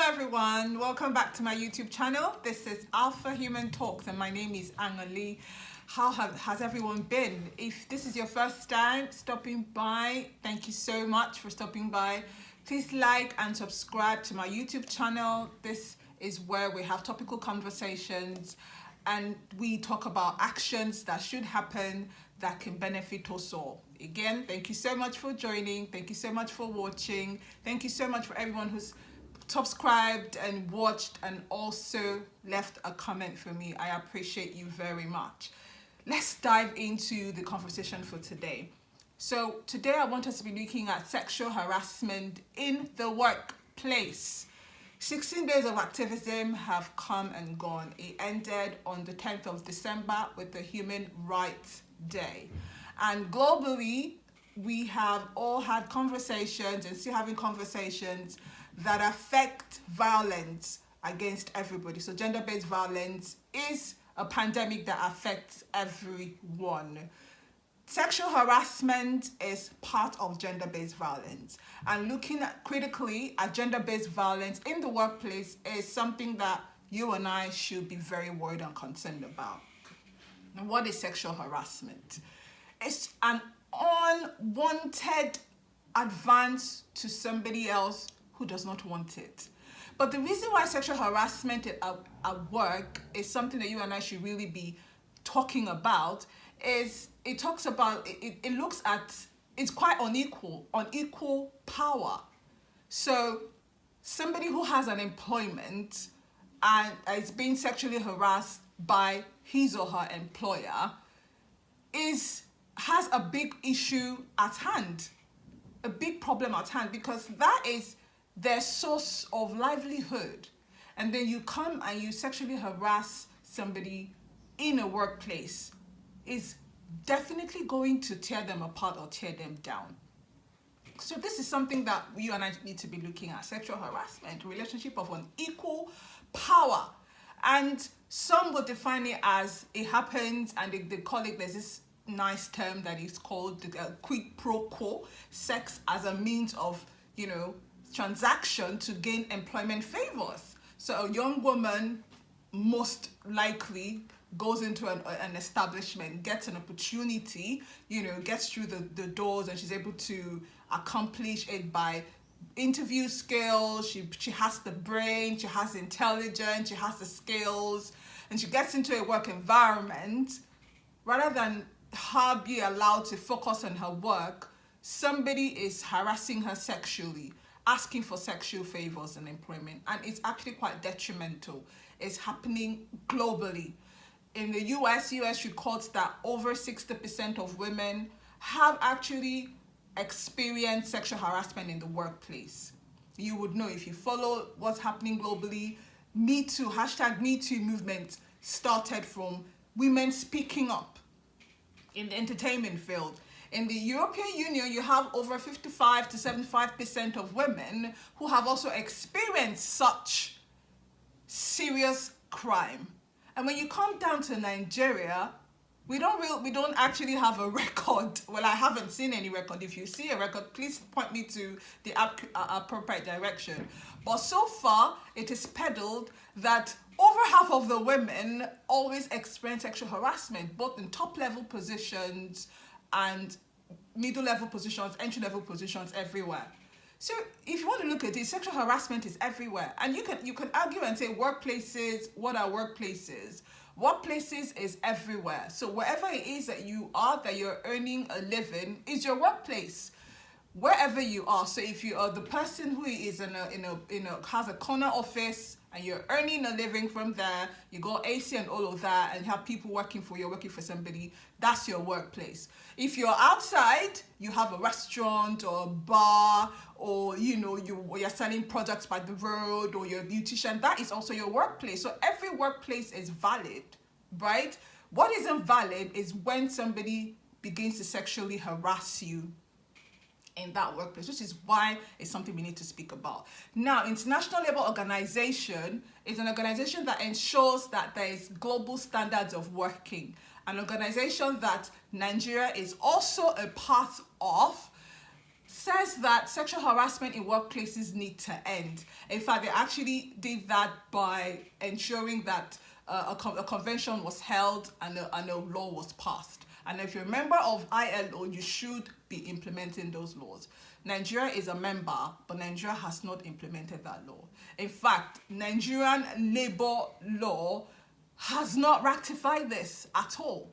everyone, welcome back to my YouTube channel. This is Alpha Human Talks and my name is Angali. How has everyone been? If this is your first time stopping by, thank you so much for stopping by. Please like and subscribe to my YouTube channel. This is where we have topical conversations and we talk about actions that should happen that can benefit us all. Again, thank you so much for joining. Thank you so much for watching. Thank you so much for everyone who's subscribed and watched and also left a comment for me. I appreciate you very much. Let's dive into the conversation for today. So today I want us to be looking at sexual harassment in the workplace. 16 days of activism have come and gone. It ended on the 10th of December with the Human Rights Day. And globally, we have all had conversations and still having conversations that affect violence against everybody. So gender-based violence is a pandemic that affects everyone. Sexual harassment is part of gender-based violence, and looking critically at gender-based violence in the workplace is something that you and I should be very worried and concerned about. And what is sexual harassment? It's an unwanted advance to somebody else who does not want it. But the reason why sexual harassment at work is something that you and I should really be talking about is it talks about, it looks at, it's quite unequal power. So somebody who has an employment and is being sexually harassed by his or her employer has a big issue at hand, a big problem at hand, because that is their source of livelihood. And then you come and you sexually harass somebody in a workplace is definitely going to tear them apart or tear them down. So this is something that you and I need to be looking at: sexual harassment, relationship of unequal power. And some will define it as it happens, and they call it, there's this nice term that is called Pro Quo Sex, as a means of, transaction to gain employment favors. So a young woman most likely goes into an establishment, gets an opportunity, gets through the doors, and she's able to accomplish it by interview skills. She has the brain, she has the intelligence, she has the skills, and she gets into a work environment. Rather than her be allowed to focus on her work, somebody is harassing her sexually, asking for sexual favors and employment, and it's actually quite detrimental. It's happening globally. In the US records that over 60% of women have actually experienced sexual harassment in the workplace. You would know if you follow what's happening globally. Me Too, #MeToo movement started from women speaking up in the entertainment field. In the European Union, you have over 55 to 75% of women who have also experienced such serious crime. And when you come down to Nigeria, we don't actually have a record. Well, I haven't seen any record. If you see a record, please point me to the appropriate direction. But so far, it is peddled that over half of the women always experience sexual harassment, both in top-level positions and middle-level positions, entry-level positions, everywhere. So if you want to look at it, sexual harassment is everywhere. And you can argue and say workplaces, what are workplaces? Workplaces is everywhere. So wherever it is that you're earning a living is your workplace. Wherever you are. So if you are the person who is has a corner office and you're earning a living from there, you got AC and all of that, and have people working for somebody, that's your workplace. If you're outside, you have a restaurant or a bar, or you're selling products by the road, or you're a beautician, that is also your workplace. So every workplace is valid, right? What isn't valid is when somebody begins to sexually harass you in that workplace, which is why it's something we need to speak about. Now, International Labour Organization is an organization that ensures that there is global standards of working, an organization that Nigeria is also a part of, says that sexual harassment in workplaces need to end. In fact, they actually did that by ensuring that a convention was held and a law was passed. And if you're a member of ILO, you should be implementing those laws. Nigeria is a member, but Nigeria has not implemented that law. In fact, Nigerian labor law has not ratified this at all.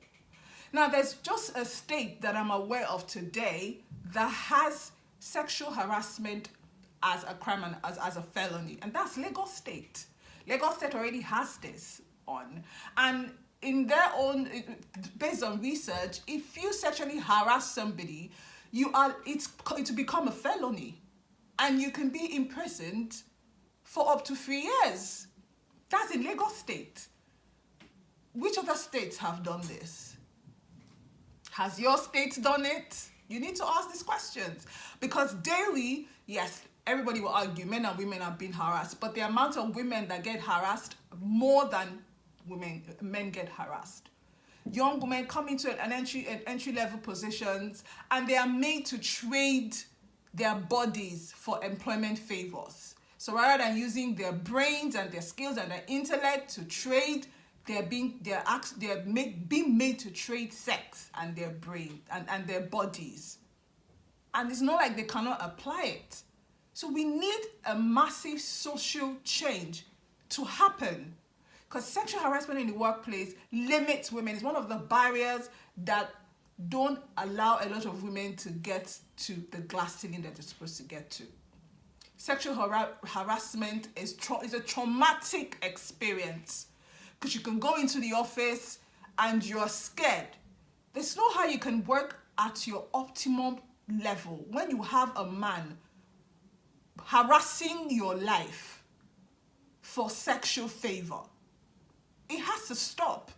Now, there's just a state that I'm aware of today that has sexual harassment as a crime and as a felony, and that's Lagos State. Lagos State already has this on, and in their own, based on research, if you sexually harass somebody, it to become a felony, and you can be imprisoned for up to 3 years. That's in Lagos State. Which other states have done this? Has your state done it? You need to ask these questions, because daily, yes, everybody will argue men and women are being harassed, but the amount of women that get harassed more than men get harassed. Young women come into an entry-level positions, and they are made to trade their bodies for employment favors. So rather than using their brains and their skills and their intellect to trade, they're being made to trade sex and their brain and their bodies. And it's not like they cannot apply it. So we need a massive social change to happen, because sexual harassment in the workplace limits women. It's one of the barriers that don't allow a lot of women to get to the glass ceiling that they're supposed to get to. Sexual harassment is a traumatic experience, because you can go into the office and you're scared. There's no how you can work at your optimum level when you have a man harassing your life for sexual favor. It has to stop.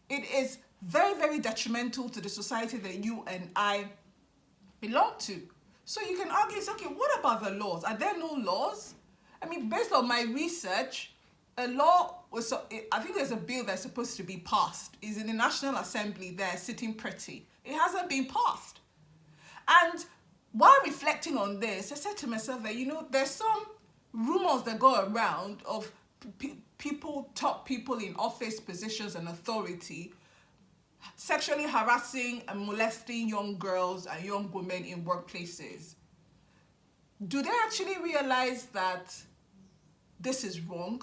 It is very, very detrimental to the society that you and I belong to. So you can argue, it's okay, what about the laws? Are there no laws? I mean, based on my research, a law was, I think there's a bill that's supposed to be passed. It's in the National Assembly there, sitting pretty. It hasn't been passed. And while reflecting on this, I said to myself that, there's some rumors that go around of top people in office positions and authority sexually harassing and molesting young girls and young women in workplaces. Do they actually realize that this is wrong?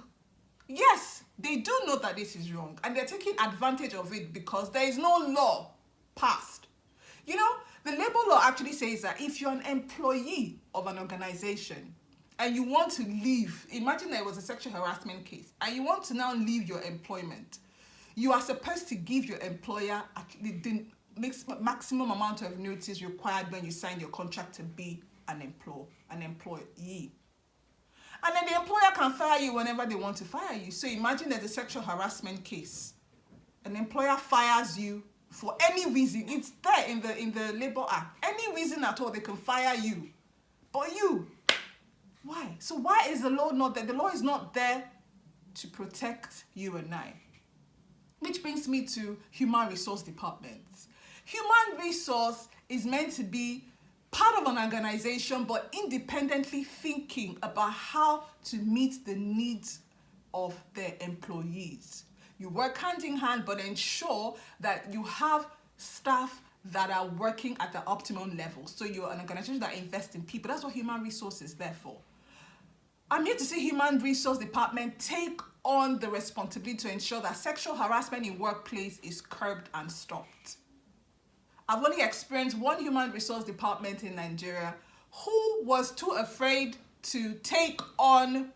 Yes, they do know that this is wrong, and they're taking advantage of it because there is no law passed. The labor law actually says that if you're an employee of an organization and you want to leave, imagine there was a sexual harassment case, and you want to now leave your employment, you are supposed to give your employer the maximum amount of notice required when you sign your contract to be an employee. And then the employer can fire you whenever they want to fire you. So imagine there's a sexual harassment case. An employer fires you for any reason. It's there in the Labor Act. Any reason at all, they can fire you. But you, why? So why is the law not there? The law is not there to protect you and I. Which brings me to human resource departments. Human resource is meant to be part of an organization, but independently thinking about how to meet the needs of their employees. You work hand in hand, but ensure that you have staff that are working at the optimum level. So you're an organization that invests in people. That's what human resource is there for. I'm here to see human resource department take on the responsibility to ensure that sexual harassment in workplace is curbed and stopped. I've only experienced one human resource department in Nigeria who was too afraid to take on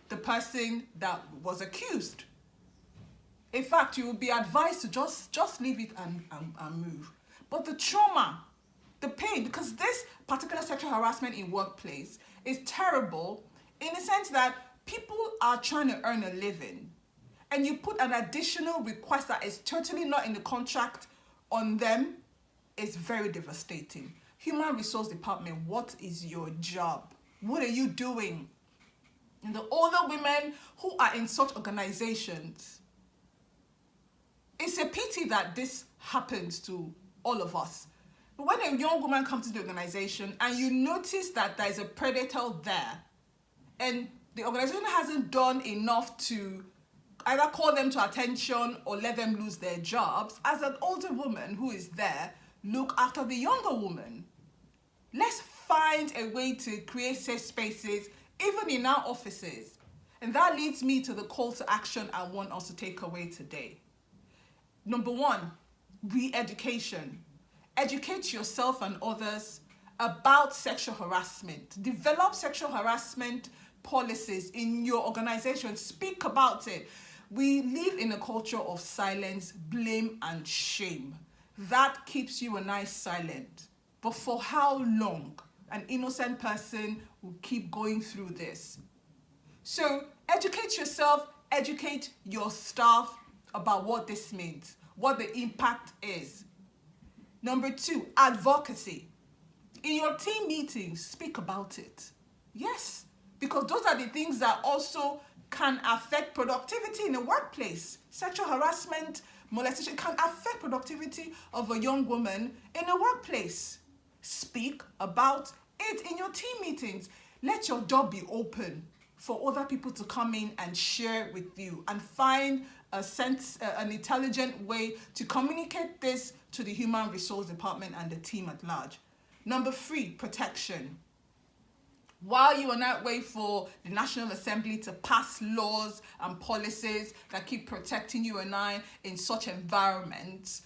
the person that was accused. In fact, you will be advised to just leave it and move. But the trauma, the pain, because this particular sexual harassment in workplace is terrible in the sense that people are trying to earn a living, and you put an additional request that is totally not in the contract on them. Is very devastating. Human resource department, what is your job? What are you doing? And the older women who are in such organizations, it's a pity that this happens to all of us. But when a young woman comes to the organization and you notice that there is a predator there, and the organization hasn't done enough to either call them to attention or let them lose their jobs, as an older woman who is there, look after the younger woman. Let's find a way to create safe spaces, even in our offices. And that leads me to the call to action I want us to take away today. Number one, re-education. Educate yourself and others about sexual harassment. Develop sexual harassment policies in your organization. Speak about it. We live in a culture of silence, blame, and shame. That keeps you and I silent. But for how long? An innocent person will keep going through this. So educate yourself, educate your staff about what this means, what the impact is. Number two, advocacy. In your team meetings, speak about it. Yes, because those are the things that also can affect productivity in a workplace. Sexual harassment, molestation can affect productivity of a young woman in a workplace. Speak about it in your team meetings. Let your door be open for other people to come in and share with you, and find an intelligent way to communicate this to the human resource department and the team at large. Number three, protection. While you are not waiting for the National Assembly to pass laws and policies that keep protecting you and I in such environments,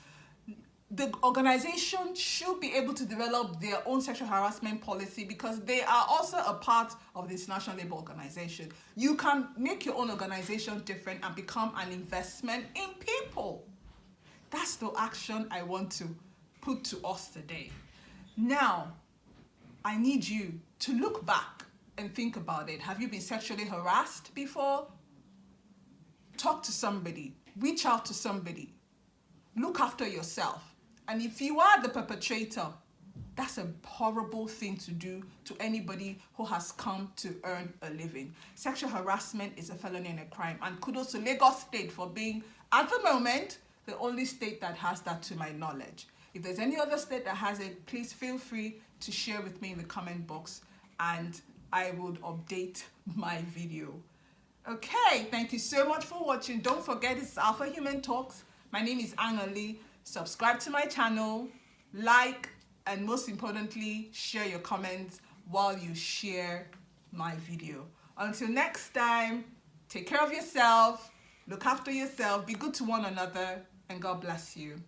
the organization should be able to develop their own sexual harassment policy, because they are also a part of this National Labour Organization. You can make your own organization different and become an investment in people. That's the action I want to put to us today. Now, I need you to look back and think about it. Have you been sexually harassed before? Talk to somebody. Reach out to somebody. Look after yourself. And if you are the perpetrator, that's a horrible thing to do to anybody who has come to earn a living. Sexual harassment is a felony and a crime. And kudos to Lagos State for being, at the moment, the only state that has that to my knowledge. If there's any other state that has it, please feel free to share with me in the comment box, and I would update my video. Okay, thank you so much for watching. Don't forget, it's Alpha Human Talks. My name is Angali. Subscribe to my channel, like, and most importantly, share your comments while you share my video. Until next time, take care of yourself, look after yourself, be good to one another, and God bless you.